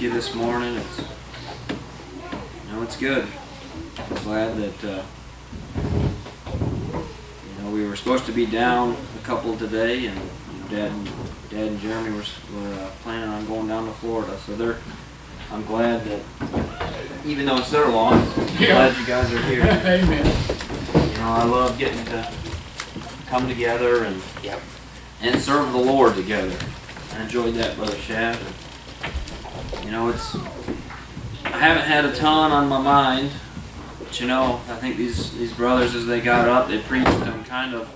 you this morning. It's good. I'm glad that we were supposed to be down a couple today, and Dad and Jeremy were planning on going down to Florida. So I'm glad that even though it's their loss, I'm glad you guys are here. Amen. I love getting to come together and serve the Lord together. I enjoyed that, Brother Shad. I haven't had a ton on my mind, but I think these brothers, as they got up, they preached on kind of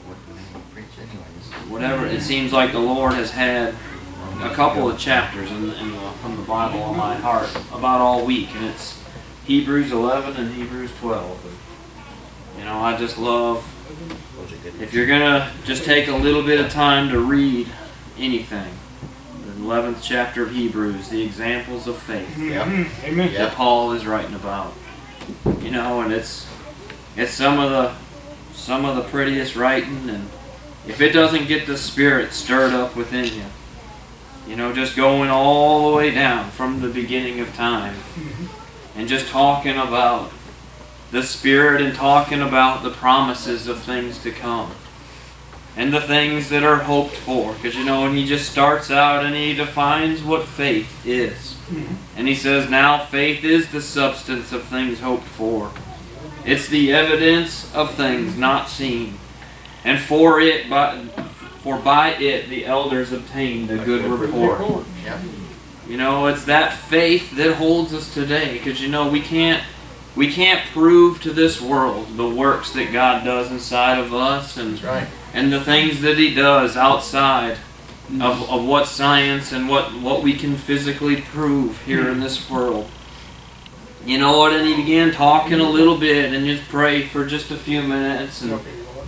whatever. It seems like the Lord has had a couple of chapters from the Bible on my heart about all week, and it's Hebrews 11 and Hebrews 12. And, I just love, if you're going to just take a little bit of time to read anything, the 11th chapter of Hebrews, the examples of faith that Paul is writing about. And it's some of the prettiest writing, and if it doesn't get the Spirit stirred up within you, just going all the way down from the beginning of time, and just talking about the Spirit and talking about the promises of things to come and the things that are hoped for. Because, and he just starts out and he defines what faith is. And he says, now faith is the substance of things hoped for. It's the evidence of things not seen. And for by it the elders obtained a good report. It's that faith that holds us today. Because we can't prove to this world the works that God does inside of us, and the things that He does outside of what science and what we can physically prove here in this world. And he began talking a little bit, and just pray for just a few minutes, and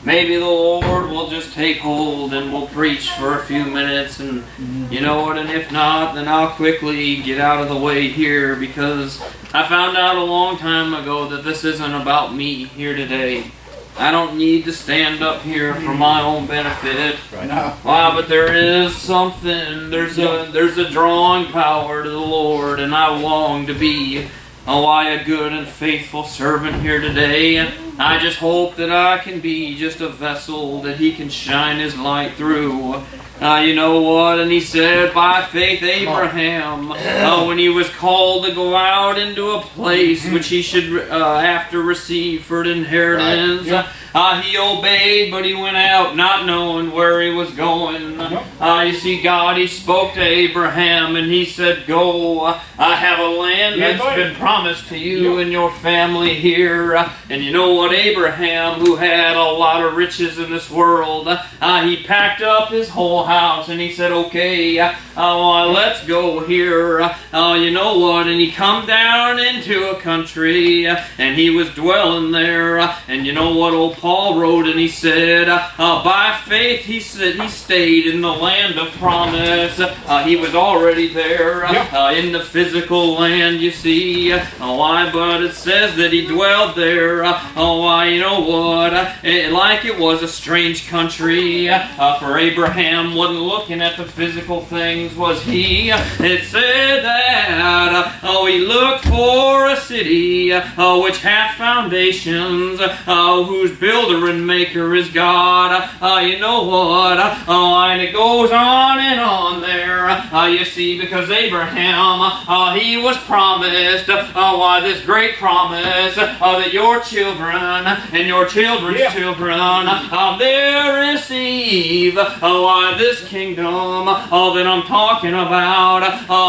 maybe the Lord will just take hold and we'll preach for a few minutes, and and if not, then I'll quickly get out of the way here, because I found out a long time ago that this isn't about me here today. I don't need to stand up here for my own benefit. Wow, but there is something, there's a drawing power to the Lord, and I long to be a good and faithful servant here today. And I just hope that I can be just a vessel that He can shine His light through. And he said, by faith Abraham, when he was called to go out into a place which he should after receive for an inheritance, he obeyed, but he went out not knowing where he was going. You see, God, He spoke to Abraham, and He said, go, I have a land that's been promised to you and your family here. And you know what? Abraham, who had a lot of riches in this world, he packed up his whole house, and he said, okay, let's go here. You know what? And he come down into a country, and he was dwelling there. And you know what old Paul wrote, and he said, by faith he stayed in the land of promise. He was already there in the physical land, you see. But it says that he dwelled there. You know what? Like it was a strange country. For Abraham wasn't looking at the physical things, was he? It said that he looked for a city which hath foundations, whose builder and maker is God. You know what? And it goes on and on there. You see, because Abraham, he was promised this great promise that your children and your children's children, they receive this kingdom that I'm talking about.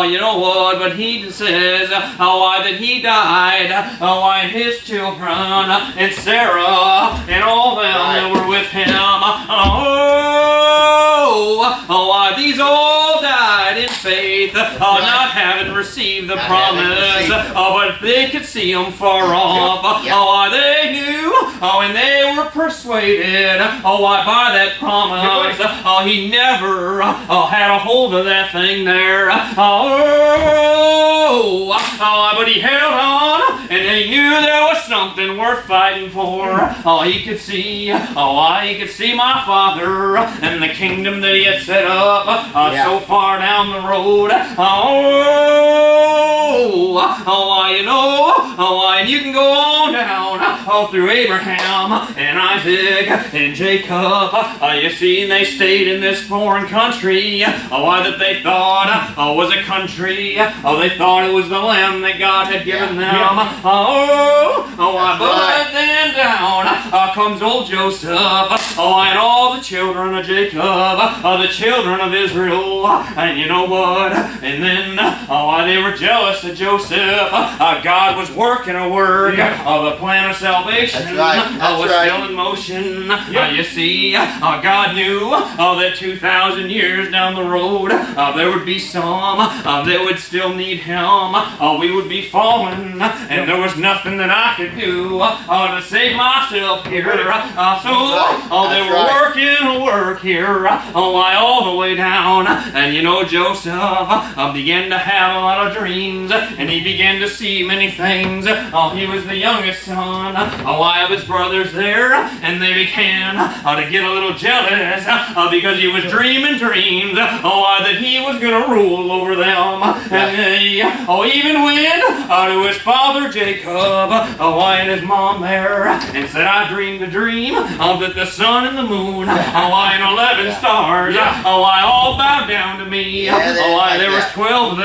You know what? But he says that he died, and his children, and Sarah, and all them that were with him. These all died in faith, not having received the promise, but they could see him far off. They knew, and they were persuaded by that promise. He never had a hold of that thing there. But he held on, and he knew there was something worth fighting for. He could see, my Father and the kingdom that He had set up so far down the road. Why, you know, why, and you can go on down, through Abraham and Isaac and Jacob. You see, and they stayed in this foreign country, why, that they thought was a country. They thought it was the land that God had given them. But then down comes old Joseph, and all the children of Jacob, the children of Israel. And you know what? And then they were jealous of Joseph. God was working a work. The plan of salvation was still in motion. You see, God knew that 2,000 years down the road there would be some that would still need Him. We would be fallen, and there was nothing that I could do to save myself here. They were working a work here, all the way down. And you know, Joseph began to have a lot of dreams, and he began to see many things. He was the youngest son of his brothers there, and they began to get a little jealous because he was dreaming dreams that he was going to rule over them. And they even went to his father Jacob and his mom there, and said, I dreamed a dream that the sun and the moon and 11 stars all bowed down to me. There was 12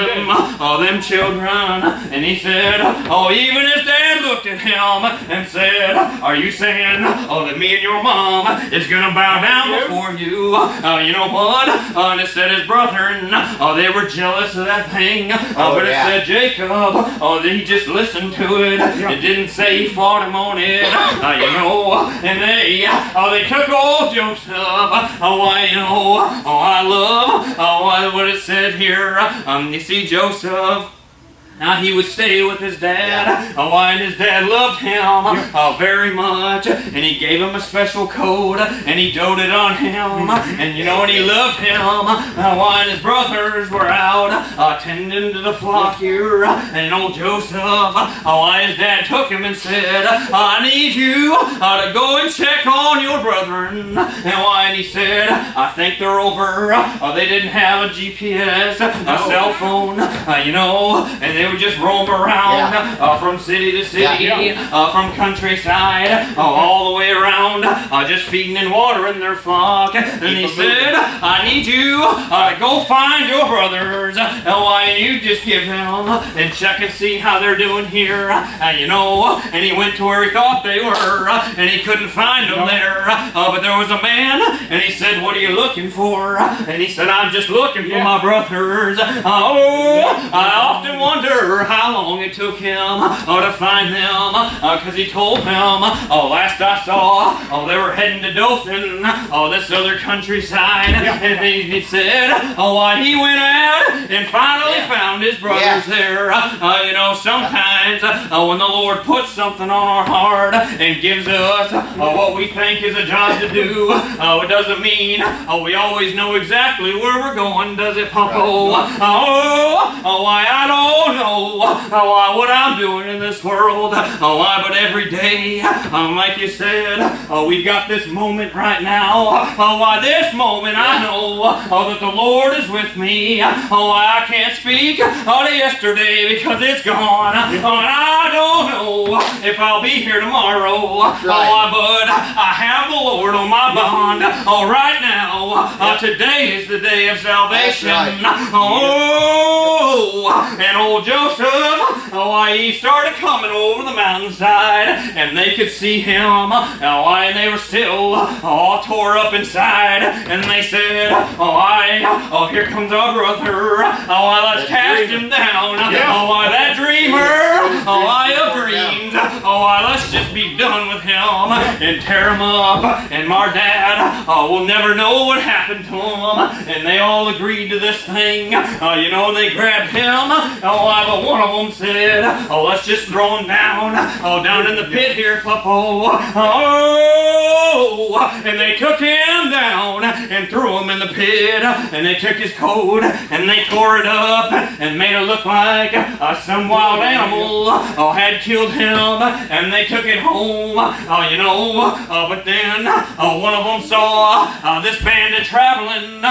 of them children. And he said, even his dad looked at him and said, are you saying that me and your mom is going to bow down before you? You know what? And it said his brethren, they were jealous of that thing. But it said Jacob, that he just listened to it. It didn't say he fought him on it. You know, and they took old Joseph. I love what it said here. You see, Joseph, now he would stay with his dad, and his dad loved him very much, and he gave him a special coat, and he doted on him, and you know, and he loved him, and his brothers were out tending to the flock here, and old Joseph, his dad took him and said, I need you to go and check on your brethren. And he said, I think they're over. They didn't have a GPS, a cell phone, you know, and they would just roam around from city to city, from countryside, all the way around, just feeding and watering their flock. And he said, I need you to go find your brothers, and you just give them and check and see how they're doing here. You know, and he went to where he thought they were, and he couldn't find them there. But there was a man, and he said, what are you looking for? And he said, I'm just looking for my brothers. I often wonder how long it took him to find them, because he told them, last I saw, they were heading to Dothan, this other countryside, and he said, he went out and finally found his brothers there. You know, sometimes when the Lord puts something on our heart and gives us what we think is a job to do, it doesn't mean we always know exactly where we're going, does it, Papa? I don't know what I'm doing in this world, but every day, like you said, we've got this moment right now. This moment I know that the Lord is with me. I can't speak to yesterday because it's gone, and I don't know if I'll be here tomorrow. But I have the Lord on my bond right now. Today is the day of salvation. And old Joseph, he started coming over the mountainside, and they could see him, and they were still all tore up inside, and they said, here comes our brother, let's cast him down, that dreamer, of dreams, let's just be done with him, and tear him up, and my dad, will never know what happened to him. And they all agreed to this thing, you know, and they grabbed him, but one of them said, let's just throw him down, down in the pit here, Papa. And they took him down and threw him in the pit, and they took his coat and they tore it up and made it look like some wild animal had killed him. up and they took it home. But then one of them saw this bandit traveling.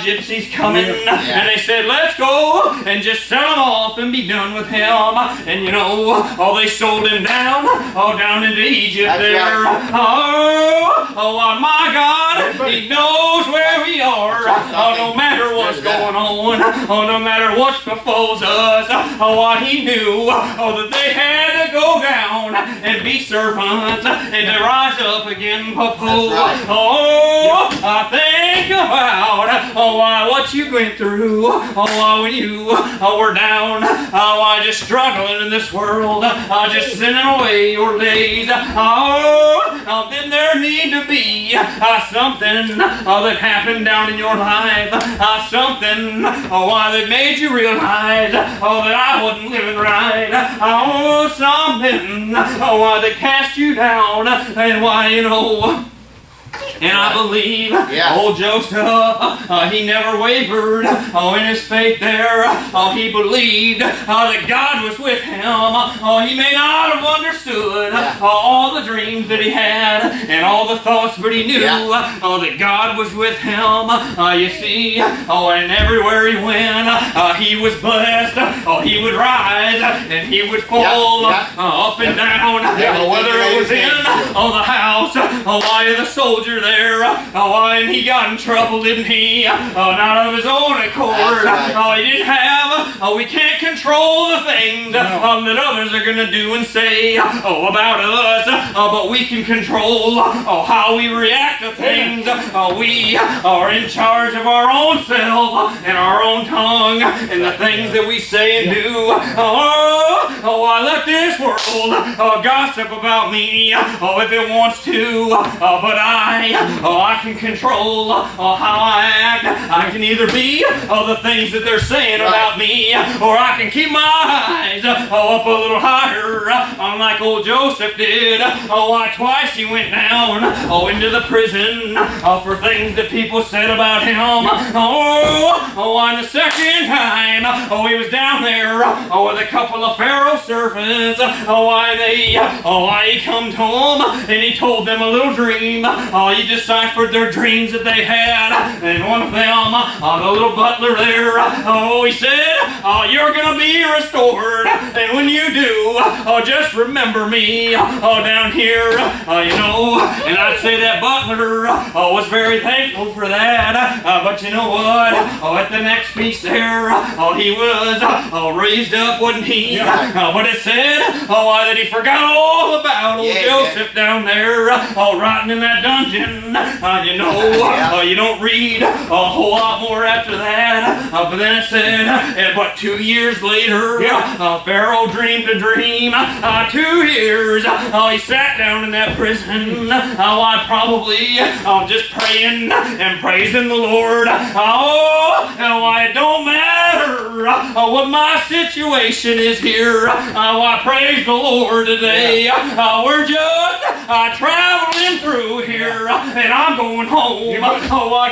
Gypsies coming, and they said, let's go and just sell him off and be done with him. And they sold him down into Egypt. That's there. Right. My God, He knows where we are. No matter what's going on, no matter what befalls us, He knew that they had to go down and be servants and to rise up again. Right. I think about what you went through when you were down, just struggling in this world, just sending away your days. Then there need to be something that happened down in your life, something that made you realize that I wasn't living right. Something that cast you down, and and I believe old Joseph, he never wavered in his faith there. He believed that God was with him. He may not have understood all the dreams that he had and all the thoughts, but he knew that God was with him. You see, and everywhere he went, he was blessed. He would rise and he would fall up and down, whether it was in the house, the soldier there. And he got in trouble, didn't he? Not of his own accord. Right. He didn't have, we can't control the things that others are going to do and say about us, but we can control how we react to things. We are in charge of our own self and our own tongue and the things that we say and do. Let this world gossip about me if it wants to, but I can control how I act. I can either be the things that they're saying about me, or I can keep my eyes up a little higher, like old Joseph did. Twice he went down into the prison for things that people said about him. And the second time he was down there with a couple of Pharaoh servants. He come to them and he told them a little dream. He deciphered their dreams that they had, and one of them, the little butler there, he said, you're going to be restored, and when you do, just remember me down here, and I'd say that butler was very thankful for that, but you know what, at the next feast there, he was raised up, wasn't he? But it said that he forgot all about old Joseph down there, rotting in that dungeon. You don't read a whole lot more after that. But then it said, but 2 years later, Pharaoh dreamed a dream. 2 years, he sat down in that prison. Probably just praying and praising the Lord. It don't matter what my situation is here. Praise the Lord today. We're just traveling through here, and I'm going home.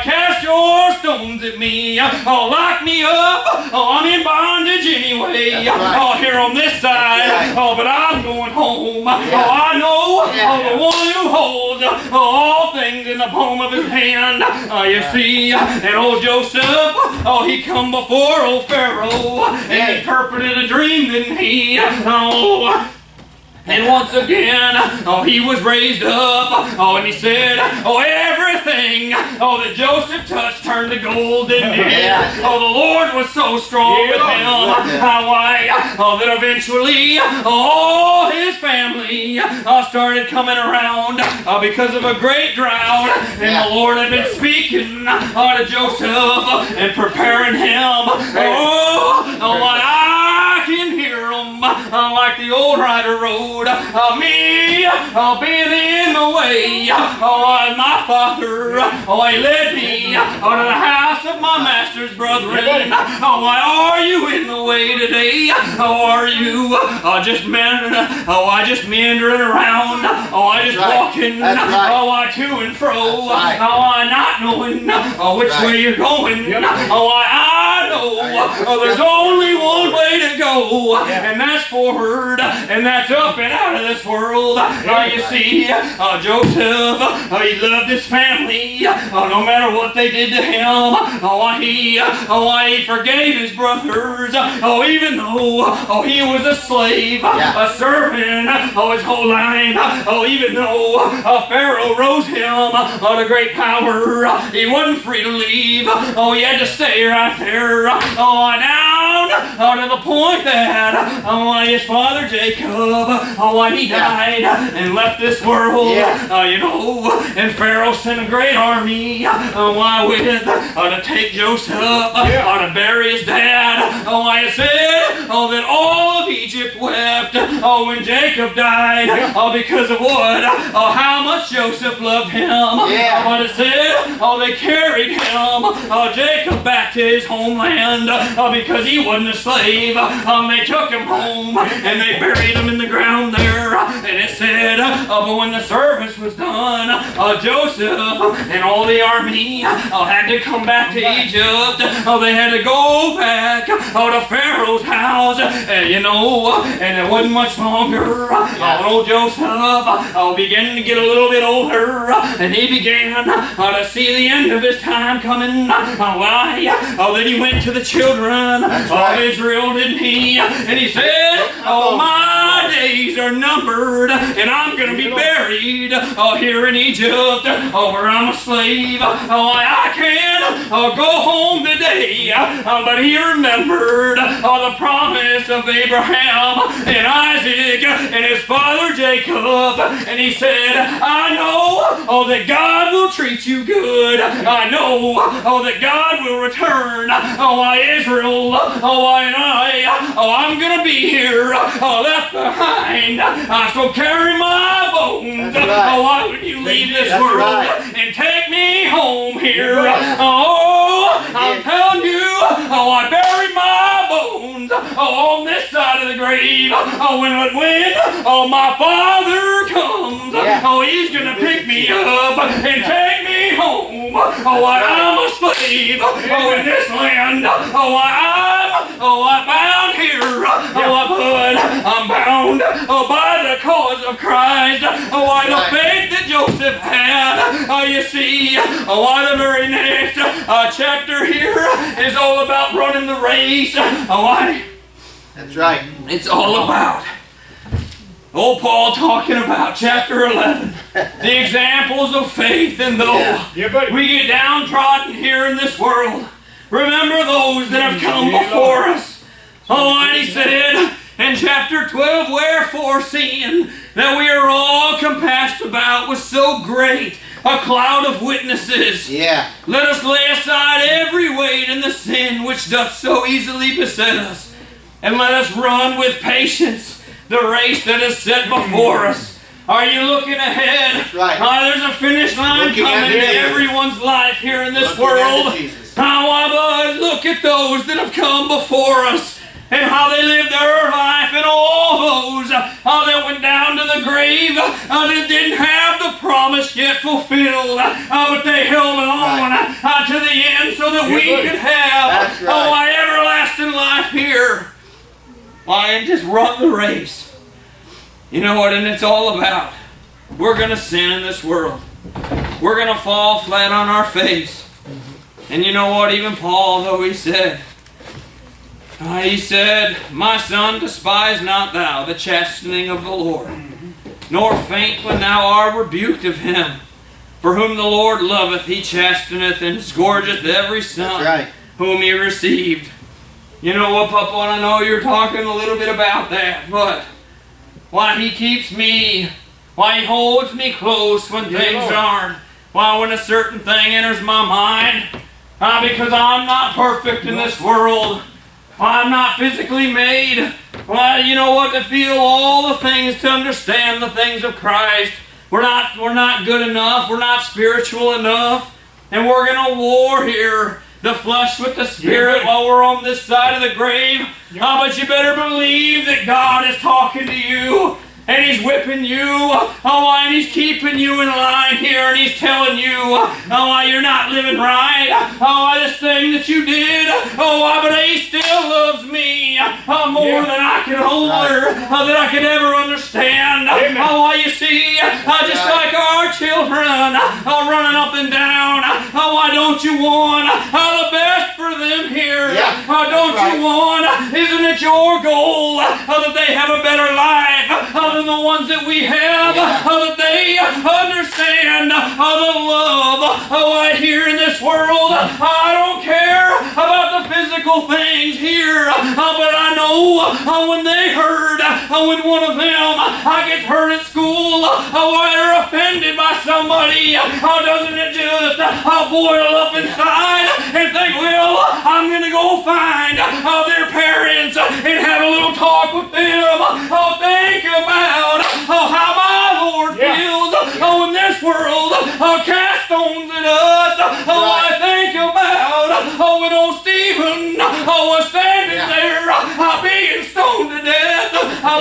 Cast your stones at me. Lock me up. I'm in bondage anyway. Here on this side. But I'm going home. I know the one who holds all things in the palm of his hand. You see, and old Joseph, he come before old Pharaoh, and he interpreted a dream, didn't he? And once again, he was raised up, and he said, everything, that Joseph touched turned to gold, didn't it? The Lord was so strong with him, that eventually, all his family started coming around because of a great drought, and the Lord had been speaking to Joseph and preparing him. I can hear him like the old writer wrote, me being in the way. My father, he led me to the house of my master's brethren. Are you in the way today? Are you just meandering around? Just walking to and fro? Not knowing which way you're going. I know oh, there's only one way to go, and that's forward, and that's up and out of this world. You see, Joseph, he loved his family, no matter what they did to him. He forgave his brothers, even though he was a slave, a servant his whole life. Even though Pharaoh rose him to great power, he wasn't free to leave. He had to stay right there, down to the point that his father Jacob, he died and left this world. And Pharaoh sent a great army to take Joseph, to bury his dad. It said that all of Egypt wept when Jacob died because of what? How much Joseph loved him. But it said they carried him, Jacob, back to his homeland because he wasn't a slave. They took him home and they buried him in the ground there. And it said, but when the service was done, Joseph and all the army had to come back to Egypt. They had to go back to Pharaoh's house. And it wasn't much longer. Old Joseph began to get a little bit older, and he began to see the end of his time coming. Then he went to the children of Israel, didn't he? And he said, my days are numbered, and I'm going to be buried here in Egypt, where I'm a slave. I can't go home today. But he remembered the promise of Abraham and Isaac and his father Jacob. And he said, I know that God will treat you good. I know that God will return Israel. I'm going to be here left behind. So carry my bones. Why would you leave this world and take me home here? I'm telling you, I buried my bones on this side of the grave. When my Father comes, he's going to pick me up and take me home. I'm a slave in this land. I'm bound here, but I'm bound by the cause of Christ. The faith that Joseph had. You see, the very next chapter here is all about running the race. That's right. It's all about old Paul talking about chapter 11. The examples of faith. And though we get downtrodden here in this world, remember those that have come before us. And he said in chapter 12, wherefore, seeing that we are all compassed about with so great a cloud of witnesses, let us lay aside every weight and the sin which doth so easily beset us, and let us run with patience the race that is set before us. Are you looking ahead? That's right. There's a finish line coming to everyone's life here in this world. Look at those that have come before us and how they lived their life, and all those that went down to the grave that didn't have the promise yet fulfilled, but they held on to the end so that we could have everlasting life here. And just run the race. You know what? And it's all about, we're going to sin in this world. We're going to fall flat on our face. And you know what? Even Paul, though he said, my son, despise not thou the chastening of the Lord, nor faint when thou art rebuked of him. For whom the Lord loveth, he chasteneth, and scourgeth every son whom he received. You know what, Papa, and I know you're talking a little bit about that, but he keeps me, he holds me close when things aren't, when a certain thing enters my mind, because I'm not perfect in this world. I'm not physically made. You know what, to feel all the things, to understand the things of Christ. We're not good enough. We're not spiritual enough. And we're going to war here, the flesh with the spirit, while we're on this side of the grave. But you better believe that God is talking to you. and he's whipping you. Oh, and he's keeping you in line here, and he's telling you, oh, you're not living right. Oh, this thing that you did. Oh, but he still loves me more than I can hold her, than I could ever understand. Oh, you see, just like our children running up and down. Oh, why don't you want the best for them here? Don't you want, isn't it your goal that they have a better life than the ones that we have? That they understand the love right here in this world. I don't care about the physical things here, but I know when they heard, when one of them gets hurt at school, or they're offended by somebody, doesn't it just boil up inside and think, well, I'm going to go find their parents and have a little talk with them. Think about how my Lord feels in this world, cast stones at us. I think about when old Stephen was standing there being stoned to death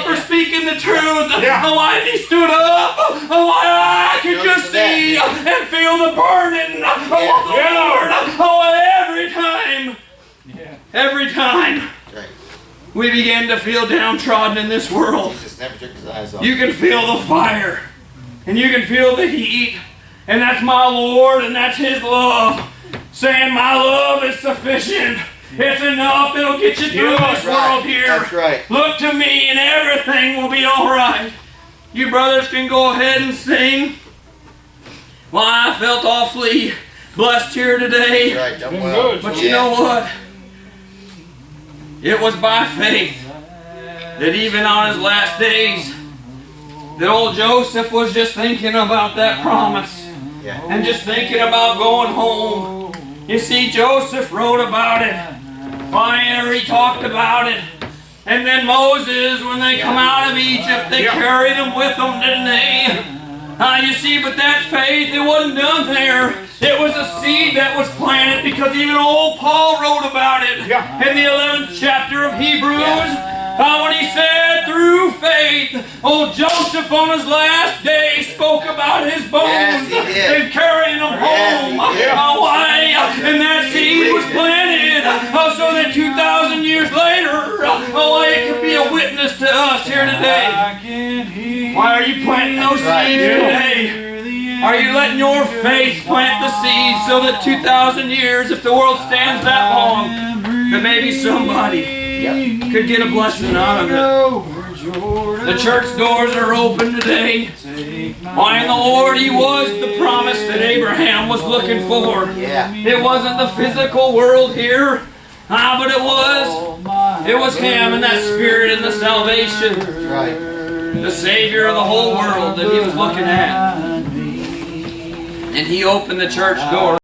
for speaking the truth. And he stood up. I could just see and feel the burning of the Lord. Every time we begin to feel downtrodden in this world, you can feel the fire and you can feel the heat, and that's my Lord and that's His love saying, my love is sufficient. It's enough. It'll get you through this world here. That's right. Look to me and everything will be all right. You brothers can go ahead and sing. Well, I felt awfully blessed here today. Right, well. But you know what? It was by faith that even on his last days, that old Joseph was just thinking about that promise and just thinking about going home. You see, Joseph wrote about it. Airy talked about it. And then Moses, when they come out of Egypt, they carried him with them, didn't they? You see, but that faith, it wasn't done there. It was a seed that was planted, because even old Paul wrote about it in the 11th chapter of Hebrews. When he said, through faith, old Joseph on his last day spoke about his bones and carrying them home. And that seed was planted so that 2,000 years later, it could be a witness to us here today. Why are you planting those seeds today? Are you letting your faith plant the seeds so that 2,000 years, if the world stands that long, that maybe somebody could get a blessing out of it? The church doors are open today. Why, and the Lord, He was the promise that Abraham was looking for. It wasn't the physical world here, but it was Him and that Spirit and the salvation, the Savior of the whole world that He was looking at. And He opened the church door.